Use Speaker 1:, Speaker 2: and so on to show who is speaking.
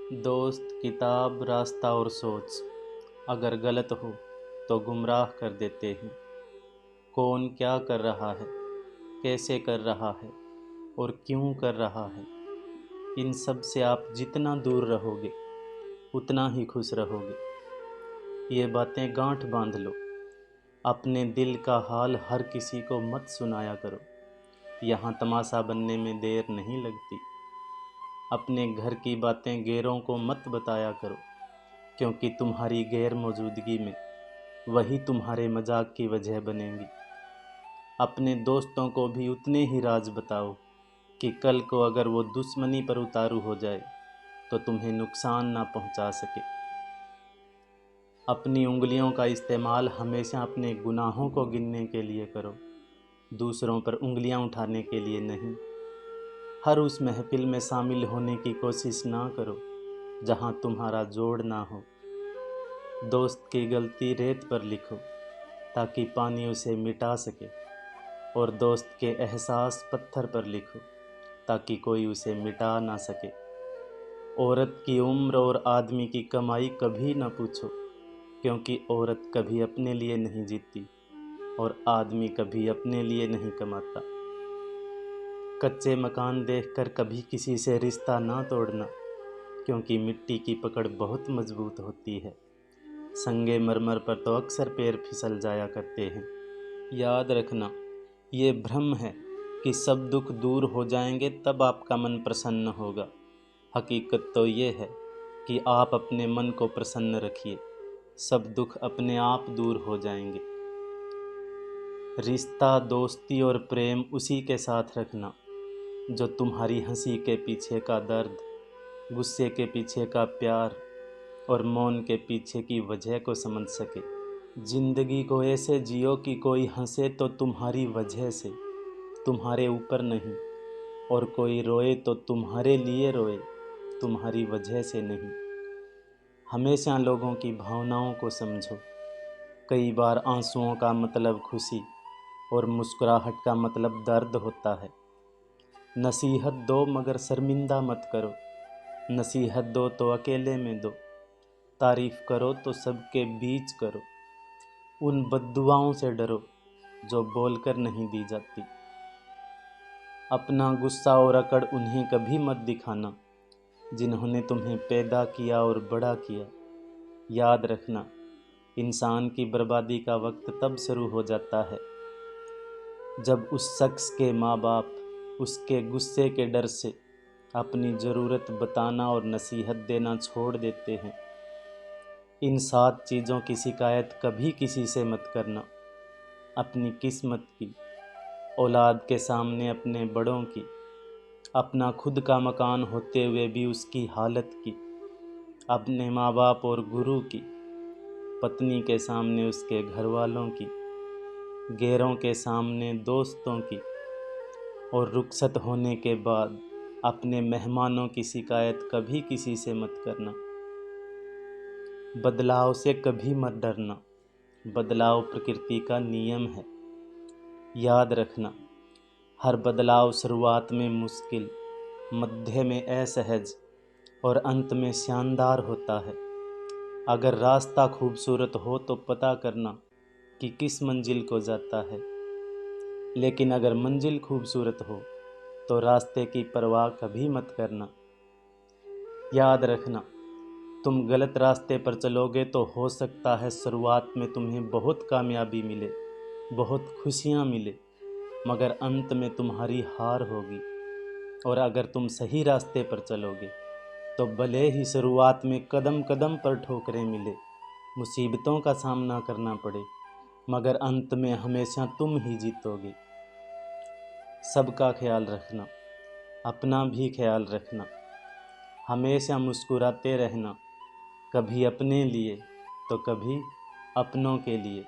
Speaker 1: दोस्त, किताब, रास्ता और सोच अगर गलत हो तो गुमराह कर देते हैं। कौन क्या कर रहा है, कैसे कर रहा है और क्यों कर रहा है, इन सब से आप जितना दूर रहोगे उतना ही खुश रहोगे। ये बातें गांठ बांध लो। अपने दिल का हाल हर किसी को मत सुनाया करो। यहाँ तमाशा बनने में देर नहीं लगती। अपने घर की बातें गैरों को मत बताया करो, क्योंकि तुम्हारी गैर मौजूदगी में वही तुम्हारे मजाक की वजह बनेंगी। अपने दोस्तों को भी उतने ही राज बताओ कि कल को अगर वो दुश्मनी पर उतारू हो जाए तो तुम्हें नुकसान ना पहुंचा सके। अपनी उंगलियों का इस्तेमाल हमेशा अपने गुनाहों को गिनने के लिए करो, दूसरों पर उंगलियां उठाने के लिए नहीं। हर उस महफिल में शामिल होने की कोशिश ना करो जहां तुम्हारा जोड़ ना हो। दोस्त की गलती रेत पर लिखो ताकि पानी उसे मिटा सके, और दोस्त के एहसास पत्थर पर लिखो ताकि कोई उसे मिटा ना सके। औरत की उम्र और आदमी की कमाई कभी ना पूछो, क्योंकि औरत कभी अपने लिए नहीं जीती और आदमी कभी अपने लिए नहीं कमाता। कच्चे मकान देखकर कभी किसी से रिश्ता ना तोड़ना, क्योंकि मिट्टी की पकड़ बहुत मजबूत होती है। संगे मरमर पर तो अक्सर पैर फिसल जाया करते हैं। याद रखना, ये भ्रम है कि सब दुख दूर हो जाएंगे तब आपका मन प्रसन्न होगा। हकीकत तो ये है कि आप अपने मन को प्रसन्न रखिए, सब दुख अपने आप दूर हो जाएंगे। रिश्ता, दोस्ती और प्रेम उसी के साथ रखना जो तुम्हारी हंसी के पीछे का दर्द, गुस्से के पीछे का प्यार और मौन के पीछे की वजह को समझ सके। जिंदगी को ऐसे जियो कि कोई हंसे तो तुम्हारी वजह से, तुम्हारे ऊपर नहीं, और कोई रोए तो तुम्हारे लिए रोए, तुम्हारी वजह से नहीं। हमेशा लोगों की भावनाओं को समझो। कई बार आंसुओं का मतलब खुशी और मुस्कुराहट का मतलब दर्द होता है। नसीहत दो मगर शर्मिंदा मत करो। नसीहत दो तो अकेले में दो। तारीफ करो तो सबके बीच करो। उन बद्दुआओं से डरो जो बोलकर नहीं दी जाती। अपना गुस्सा और अकड़ उन्हें कभी मत दिखाना जिन्होंने तुम्हें पैदा किया और बड़ा किया। याद रखना, इंसान की बर्बादी का वक्त तब शुरू हो जाता है जब उस शख्स के माँ बाप उसके गुस्से के डर से अपनी ज़रूरत बताना और नसीहत देना छोड़ देते हैं। इन 7 चीज़ों की शिकायत कभी किसी से मत करना। अपनी किस्मत की, औलाद के सामने अपने बड़ों की, अपना खुद का मकान होते हुए भी उसकी हालत की, अपने माँ बाप और गुरु की, पत्नी के सामने उसके घर वालों की, गैरों के सामने दोस्तों की, और रुखसत होने के बाद अपने मेहमानों की शिकायत कभी किसी से मत करना। बदलाव से कभी मत डरना, बदलाव प्रकृति का नियम है। याद रखना, हर बदलाव शुरुआत में मुश्किल, मध्य में असहज और अंत में शानदार होता है। अगर रास्ता खूबसूरत हो तो पता करना कि किस मंजिल को जाता है, लेकिन अगर मंजिल खूबसूरत हो तो रास्ते की परवाह कभी मत करना। याद रखना, तुम गलत रास्ते पर चलोगे तो हो सकता है शुरुआत में तुम्हें बहुत कामयाबी मिले, बहुत खुशियाँ मिले, मगर अंत में तुम्हारी हार होगी। और अगर तुम सही रास्ते पर चलोगे तो भले ही शुरुआत में कदम कदम पर ठोकरें मिले, मुसीबतों का सामना करना पड़े, मगर अंत में हमेशा तुम ही जीतोगे। सबका ख्याल रखना, अपना भी ख्याल रखना। हमेशा मुस्कुराते रहना, कभी अपने लिए तो कभी अपनों के लिए।